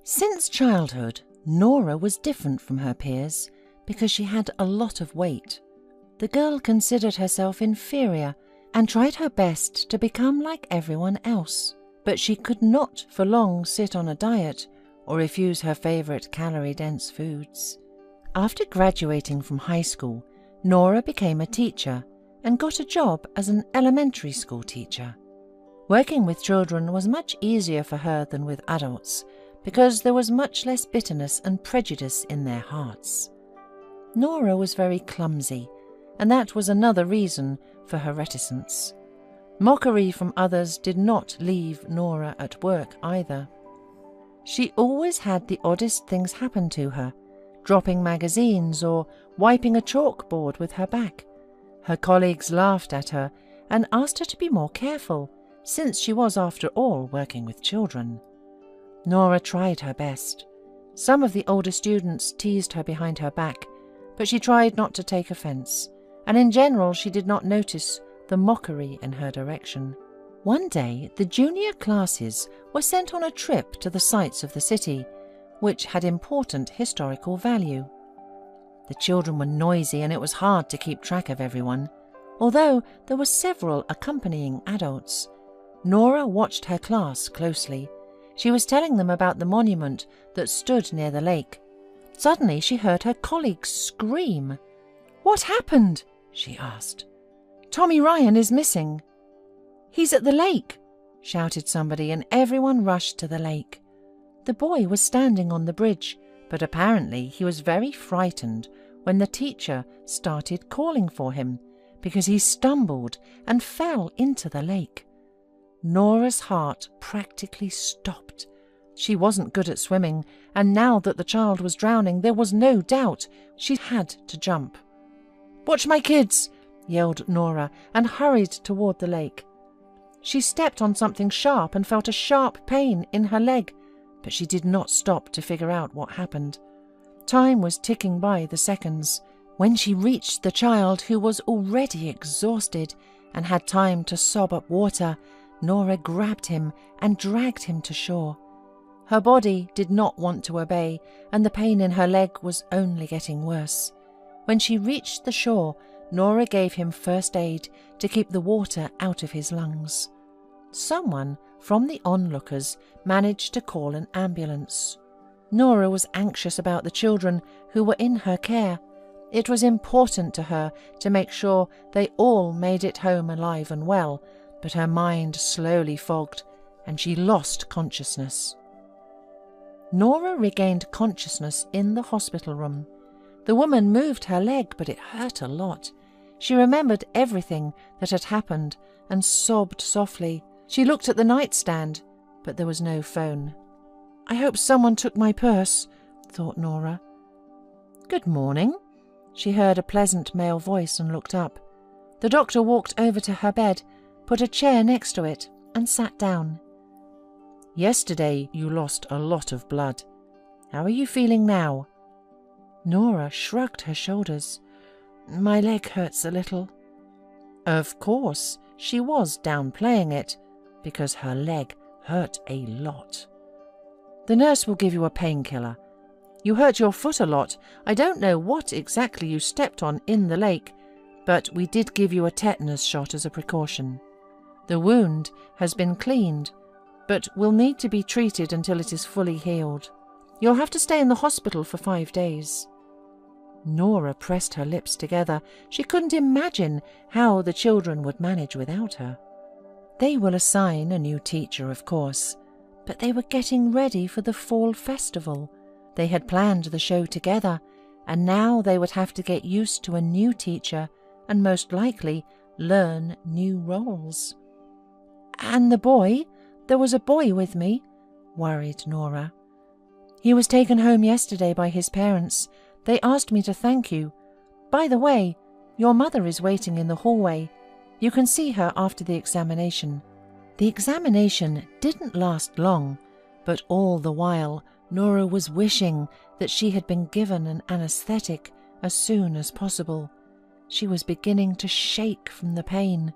Since childhood, Nora was different from her peers because she had a lot of weight. The girl considered herself inferior and tried her best to become like everyone else, but she could not for long sit on a diet or refuse her favorite calorie-dense foods. After graduating from high school, Nora became a teacher and got a job as an elementary school teacher. Working with children was much easier for her than with adults because there was much less bitterness and prejudice in their hearts. Nora was very clumsy, and that was another reason for her reticence. Mockery from others did not leave Nora at work either. She always had the oddest things happen to her, dropping magazines or wiping a chalkboard with her back. Her colleagues laughed at her and asked her to be more careful, since she was, after all, working with children. Nora tried her best. Some of the older students teased her behind her back, but she tried not to take offense, and in general she did not notice the mockery in her direction. One day, the junior classes were sent on a trip to the sights of the city, which had important historical value. The children were noisy and it was hard to keep track of everyone. Although there were several accompanying adults, Nora watched her class closely. She was telling them about the monument that stood near the lake. Suddenly she heard her colleagues scream. "What happened?" she asked. "Tommy Ryan is missing." "He's at the lake," shouted somebody, and everyone rushed to the lake. The boy was standing on the bridge, but apparently he was very frightened when the teacher started calling for him because he stumbled and fell into the lake. Nora's heart practically stopped. She wasn't good at swimming, and now that the child was drowning, there was no doubt she had to jump. "Watch my kids!" yelled Nora, and hurried toward the lake. She stepped on something sharp and felt a sharp pain in her leg, but she did not stop to figure out what happened. Time was ticking by the seconds. When she reached the child, who was already exhausted and had time to sob up water, Nora grabbed him and dragged him to shore. Her body did not want to obey, and the pain in her leg was only getting worse. When she reached the shore, Nora gave him first aid to keep the water out of his lungs. Someone from the onlookers managed to call an ambulance. Nora was anxious about the children who were in her care. It was important to her to make sure they all made it home alive and well, but her mind slowly fogged, and she lost consciousness. Nora regained consciousness in the hospital room. The woman moved her leg, but it hurt a lot. She remembered everything that had happened and sobbed softly. She looked at the nightstand, but there was no phone. "I hope someone took my purse," thought Nora. "Good morning." She heard a pleasant male voice and looked up. The doctor walked over to her bed, put a chair next to it, and sat down. "Yesterday you lost a lot of blood. How are you feeling now?" Nora shrugged her shoulders. "My leg hurts a little." Of course, she was downplaying it, because her leg hurt a lot. "The nurse will give you a painkiller. You hurt your foot a lot. I don't know what exactly you stepped on in the lake, but we did give you a tetanus shot as a precaution. The wound has been cleaned, but will need to be treated until it is fully healed. You'll have to stay in the hospital for 5 days. Nora pressed her lips together. She couldn't imagine how the children would manage without her. They will assign a new teacher, of course, but they were getting ready for the fall festival. They had planned the show together, and now they would have to get used to a new teacher and most likely learn new roles. "And the boy? There was a boy with me," worried Nora. "He was taken home yesterday by his parents. They asked me to thank you. By the way, your mother is waiting in the hallway. You can see her after the examination." The examination didn't last long, but all the while Nora was wishing that she had been given an anesthetic as soon as possible. She was beginning to shake from the pain.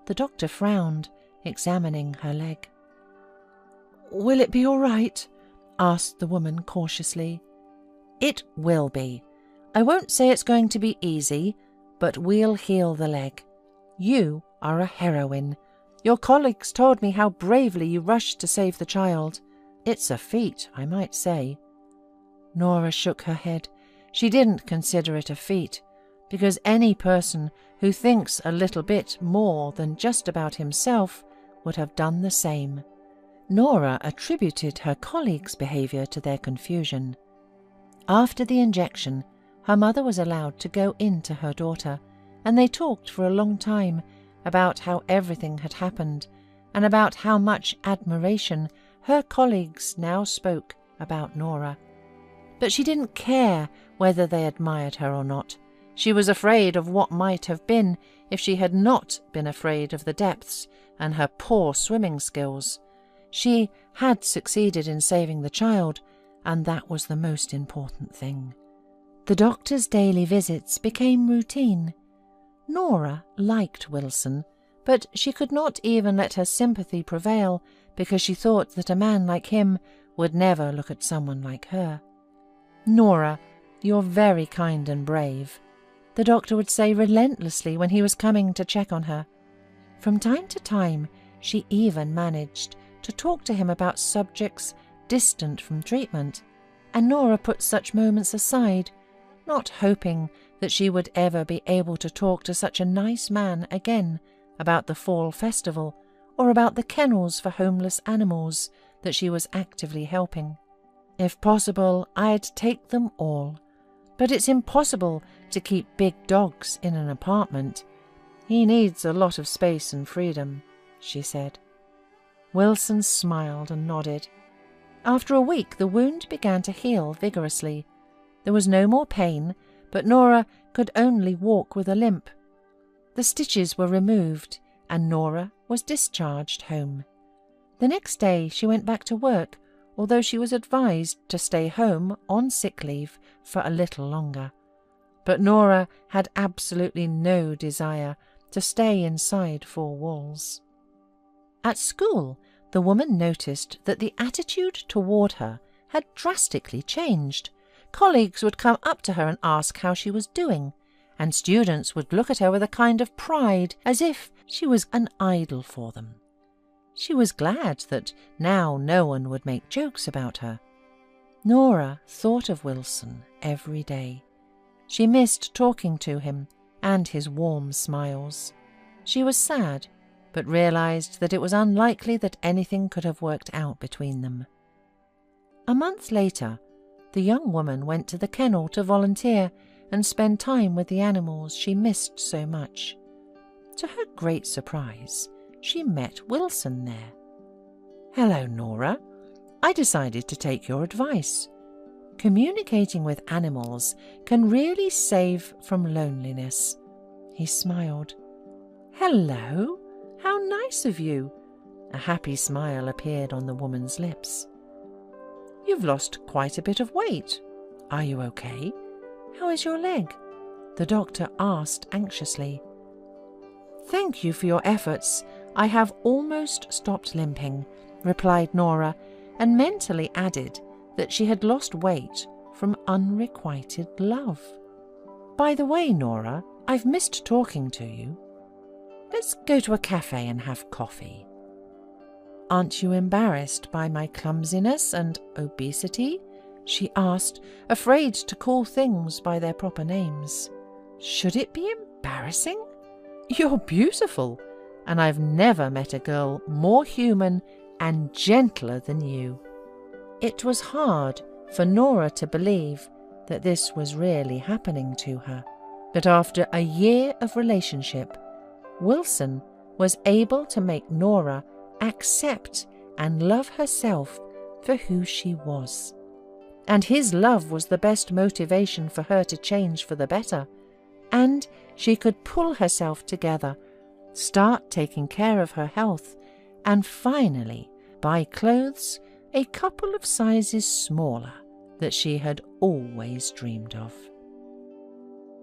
The doctor frowned, examining her leg. "Will it be all right?" asked the woman cautiously. "It will be. I won't say it's going to be easy, but we'll heal the leg. You are a heroine. Your colleagues told me how bravely you rushed to save the child. It's a feat, I might say." Nora shook her head. She didn't consider it a feat, because any person who thinks a little bit more than just about himself would have done the same. Nora attributed her colleagues' behaviour to their confusion. After the injection, her mother was allowed to go in to her daughter, and they talked for a long time about how everything had happened and about how much admiration her colleagues now spoke about Nora. But she didn't care whether they admired her or not. She was afraid of what might have been if she had not been afraid of the depths and her poor swimming skills. She had succeeded in saving the child, and that was the most important thing. The doctor's daily visits became routine. Nora liked Wilson, but she could not even let her sympathy prevail because she thought that a man like him would never look at someone like her. "Nora, you're very kind and brave," the doctor would say relentlessly when he was coming to check on her. From time to time, she even managed to talk to him about subjects distant from treatment, and Nora put such moments aside, not hoping that she would ever be able to talk to such a nice man again about the fall festival or about the kennels for homeless animals that she was actively helping. "If possible, I'd take them all, but it's impossible to keep big dogs in an apartment. He needs a lot of space and freedom," she said. Wilson smiled and nodded. After a week, the wound began to heal vigorously. There was no more pain, but Nora could only walk with a limp. The stitches were removed, and Nora was discharged home. The next day she went back to work, although she was advised to stay home on sick leave for a little longer. But Nora had absolutely no desire to stay inside four walls. At school, the woman noticed that the attitude toward her had drastically changed. Colleagues would come up to her and ask how she was doing, and students would look at her with a kind of pride, as if she was an idol for them. She was glad that now no one would make jokes about her. Nora thought of Wilson every day. She missed talking to him and his warm smiles. She was sad, but realized that it was unlikely that anything could have worked out between them. A month later, the young woman went to the kennel to volunteer and spend time with the animals she missed so much. To her great surprise, she met Wilson there. "Hello, Nora. I decided to take your advice. Communicating with animals can really save from loneliness." He smiled. "Hello. How nice of you." A happy smile appeared on the woman's lips. "You've lost quite a bit of weight. Are you okay? How is your leg?" the doctor asked anxiously. "Thank you for your efforts. I have almost stopped limping," replied Nora, and mentally added that she had lost weight from unrequited love. "By the way, Nora, I've missed talking to you. Let's go to a cafe and have coffee." "Aren't you embarrassed by my clumsiness and obesity?" she asked, afraid to call things by their proper names. "Should it be embarrassing? You're beautiful, and I've never met a girl more human and gentler than you." It was hard for Nora to believe that this was really happening to her. But after a year of relationship, Wilson was able to make Nora accept and love herself for who she was. And his love was the best motivation for her to change for the better. And she could pull herself together, start taking care of her health, and finally buy clothes a couple of sizes smaller that she had always dreamed of.